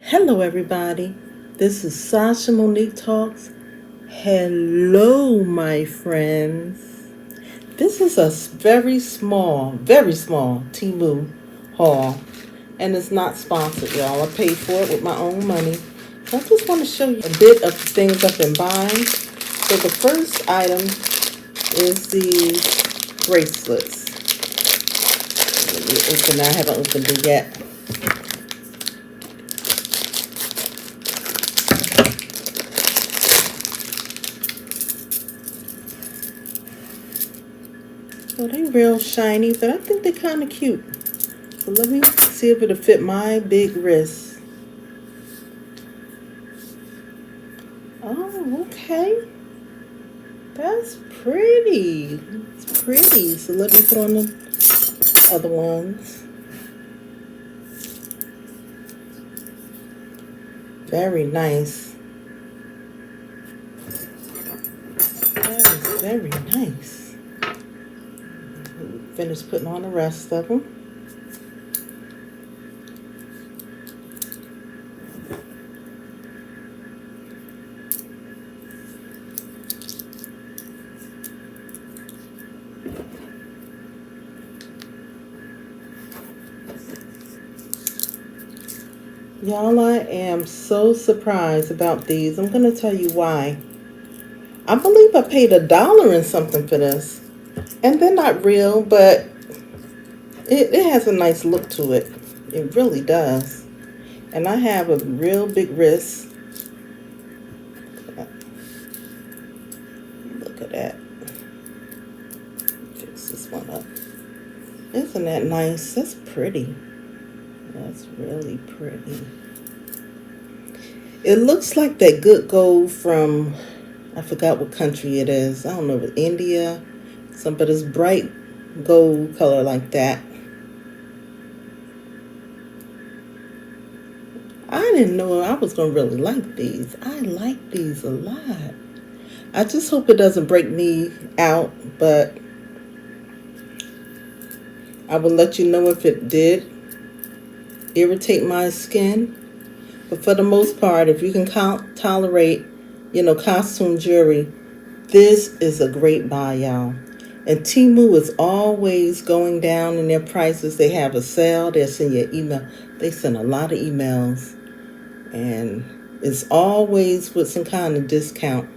Hello, everybody. This is Sasha Monique Talks. Hello, my friends. This is a very small Temu haul, and it's not sponsored, y'all. I paid for it with my own money. So I just want to show you a bit of the things I've been buying. So the first item is the bracelets. Let me open. I haven't opened it yet. So they're real shiny, but I think they're kind of cute. So let me see if it'll fit my big wrist. Oh, okay. That's pretty. It's pretty. So let me put on the other ones. Very nice. That is very nice. Finished putting on the rest of them. Y'all, I am so surprised about these. I'm going to tell you why. I believe I paid $1 and something for this. And they're not real, but it has a nice look to it. It really does. And I have a real big wrist. Look at that. Fix this one up. Isn't that nice? That's pretty. That's really pretty. It looks like that good gold from, I forgot what country it is. I don't know if it's India. But it's bright gold color like that. I didn't know I was going to really like these. I like these a lot. I just hope it doesn't break me out, but I will let you know if it did irritate my skin. But for the most part, if you can tolerate, costume jewelry, this is a great buy, y'all. And Temu is always going down in their prices. They have a sale. They'll send you an email. They send a lot of emails. And it's always with some kind of discount.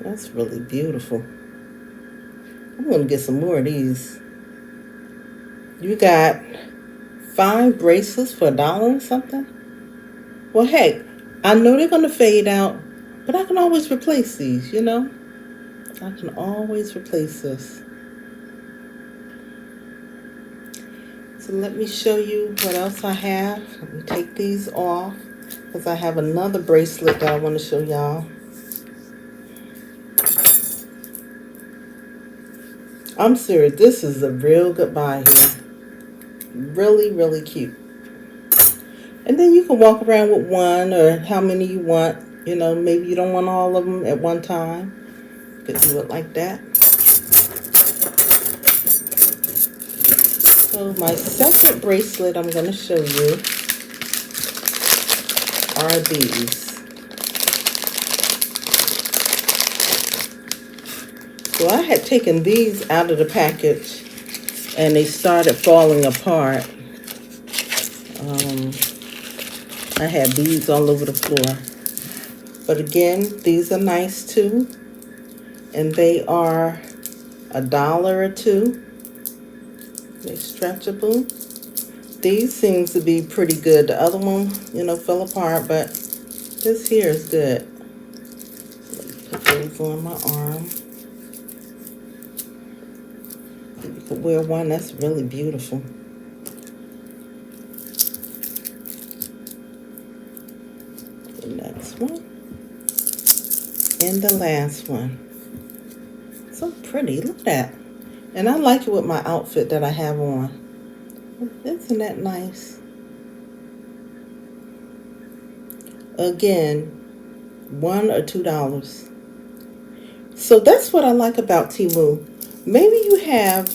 That's really beautiful. I'm going to get some more of these. You got 5 bracelets for $1 or something? Well, heck, I know they're going to fade out, but I can always replace these, I can always replace this. So let me show you what else I have. Let me take these off because I have another bracelet that I want to show y'all. I'm serious. This is a real good buy here. Really, really cute. And then you can walk around with one or how many you want. Maybe you don't want all of them at one time. You could do it like that. So my second bracelet I'm going to show you are these. So I had taken these out of the package and they started falling apart. I had beads all over the floor. But again, these are nice too. And they are $1 or $2. They're stretchable. These seems to be pretty good. The other one, fell apart, but this here is good. Let me put those on my arm. You could wear one that's really beautiful. The next one. And the last one. So pretty. Look at that. And I like it with my outfit that I have on. Isn't that nice? Again, $1 or $2. So that's what I like about Temu. Maybe you have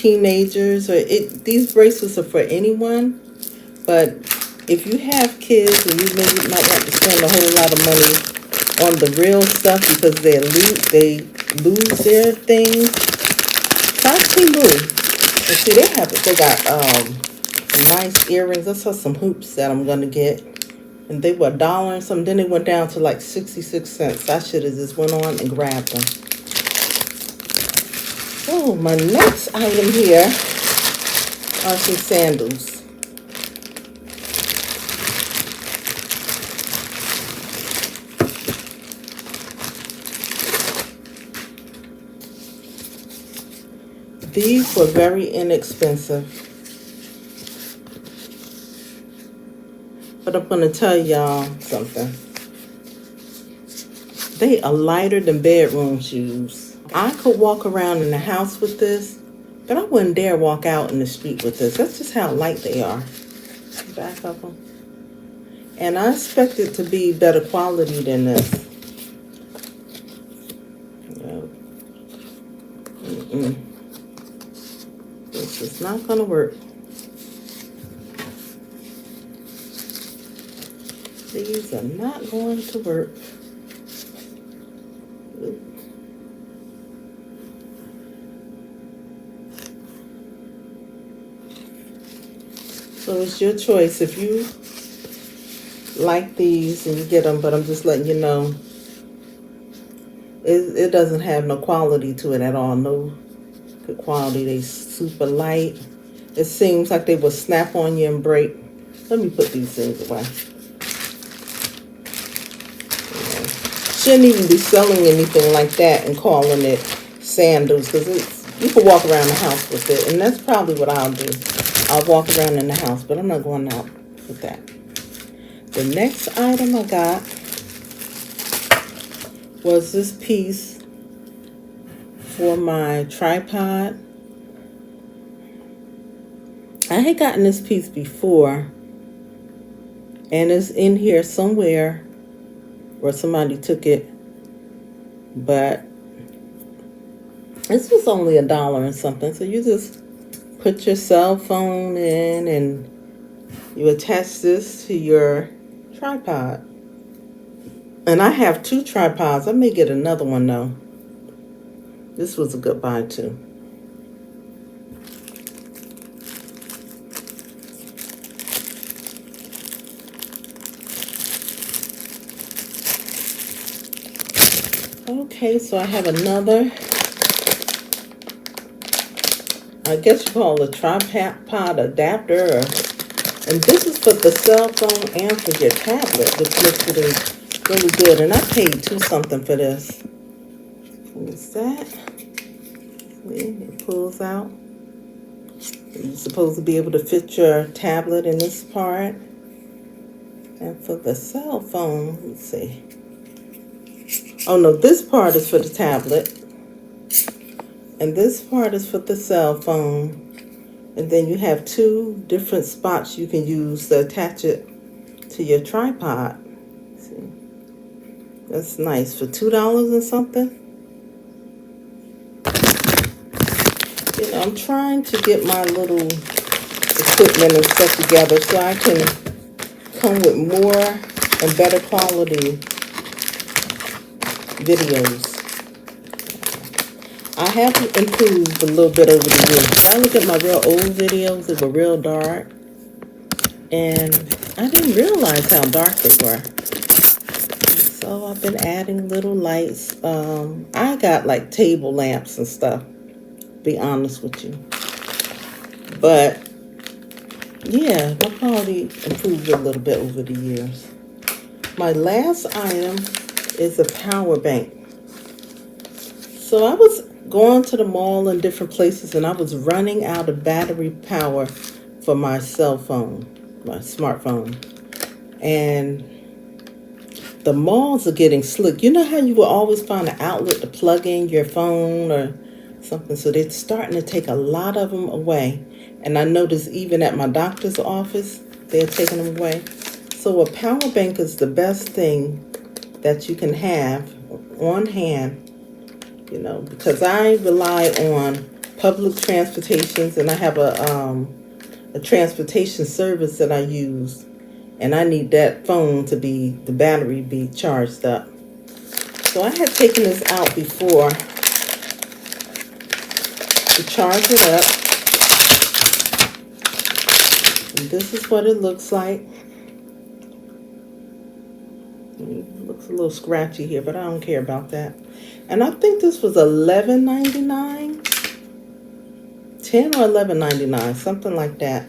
teenagers, or these bracelets are for anyone. But if you have kids and you maybe might want to spend a whole lot of money on the real stuff because they lose their things, try Temu. And see, they got nice earrings. I saw some hoops that I'm gonna get, and they were $1 and something. Then they went down to like 66 cents. I should have just went on and grabbed them. So my next item here are some sandals. These were very inexpensive. But I'm going to tell y'all something. They are lighter than bedroom shoes. I could walk around in the house with this, but I wouldn't dare walk out in the street with this. That's just how light they are. Back of them. And I expect it to be better quality than this. This is not going to work. These are not going to work. So it's your choice if you like these and you get them, but I'm just letting you know it doesn't have no quality to it at all. No good quality. They super light. It seems like they will snap on you and break. Let me put these things away. Shouldn't even be selling anything like that and calling it sandals, because you can walk around the house with it, and that's probably what I'll do. I'll walk around in the house, but I'm not going out with that. The next item I got was this piece for my tripod. I had gotten this piece before, and it's in here somewhere where somebody took it, but this was only $1 and something. So you just put your cell phone in and you attach this to your tripod. And I have 2 tripods. I may get another one though. This was a good buy too. Okay, so I have another, I guess you call it a tripod adapter, and this is for the cell phone and for your tablet, which makes it really good. And I paid $2 something for this. What is that? See, it pulls out. You're supposed to be able to fit your tablet in this part. And for the cell phone, let's see. Oh no, this part is for the tablet. And this part is for the cell phone. And then you have 2 different spots you can use to attach it to your tripod. See? That's nice for $2 and something. You know, I'm trying to get my little equipment and stuff together so I can come with more and better quality videos. I have improved a little bit over the years. If I look at my real old videos, they were real dark, and I didn't realize how dark they were. So I've been adding little lights. I got like table lamps and stuff, to be honest with you. But yeah, my quality improved a little bit over the years. My last item is a power bank. So I was going to the mall and different places, and I was running out of battery power for my cell phone, my smartphone. And the malls are getting slick. You know how you will always find an outlet to plug in your phone or something? So they're starting to take a lot of them away. And I noticed even at my doctor's office, they're taking them away. So a power bank is the best thing that you can have on hand, you know, because I rely on public transportations, and I have a transportation service that I use, and I need that phone to be, the battery be charged up. So I had taken this out before to charge it up. And this is what it looks like. It looks a little scratchy here, but I don't care about that. And I think this was $11.99, $10 or $11.99, something like that.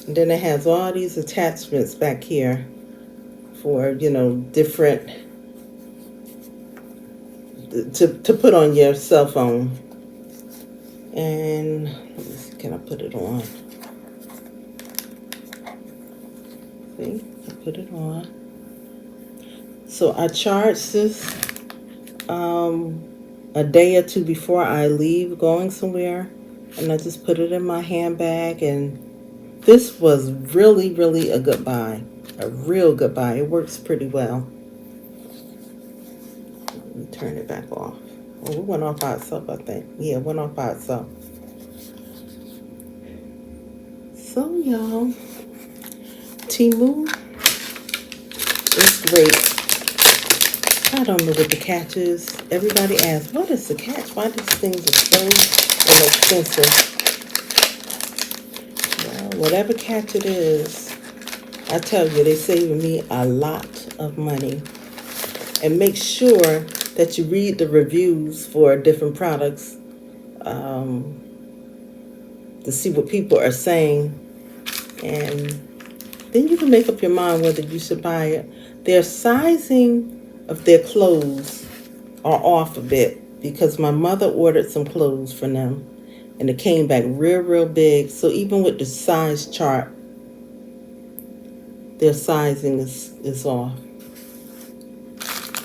And then it has all these attachments back here for, you know, different, to put on your cell phone. And let me see, can I put it on? See, I put it on. So I charge this a day or two before I leave going somewhere, and I just put it in my handbag. And this was really, really a good buy, a real good buy. It works pretty well. Let me turn it back off. Oh, it went off by itself, I think. Yeah, it went off by itself. So, y'all, Temu is great. I don't know what the catch is. Everybody asks, what is the catch? Why these things are so inexpensive? Well, whatever catch it is, I tell you, they're saving me a lot of money. And make sure that you read the reviews for different products to see what people are saying. And then you can make up your mind whether you should buy it. Their sizing of their clothes are off a bit, because my mother ordered some clothes for them and it came back real big. So even with the size chart, their sizing is off.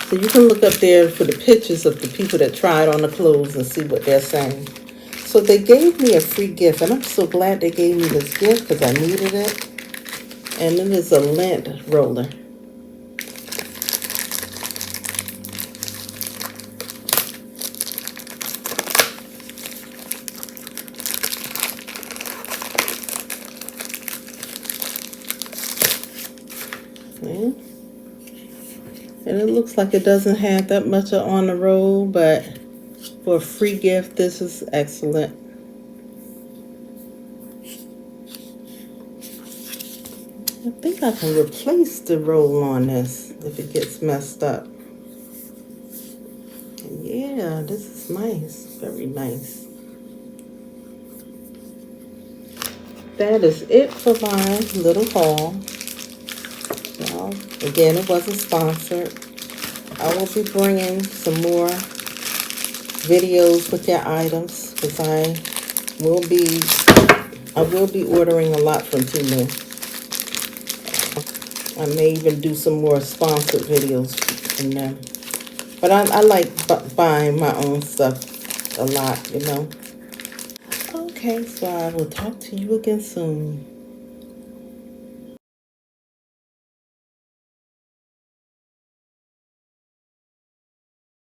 So you can look up there for the pictures of the people that tried on the clothes and see what they're saying. So they gave me a free gift, and I'm so glad they gave me this gift because I needed it. And it is a lint roller. And it looks like it doesn't have that much on the roll, but for a free gift, this is excellent. I think I can replace the roll on this if it gets messed up. Yeah, this is nice, very nice. That is it for my little haul. Well, again, it wasn't sponsored. I will be bringing some more videos with their items, because I will be ordering a lot from Temu. I may even do some more sponsored videos from them. But I like buying my own stuff a lot, you know. Okay, so I will talk to you again soon.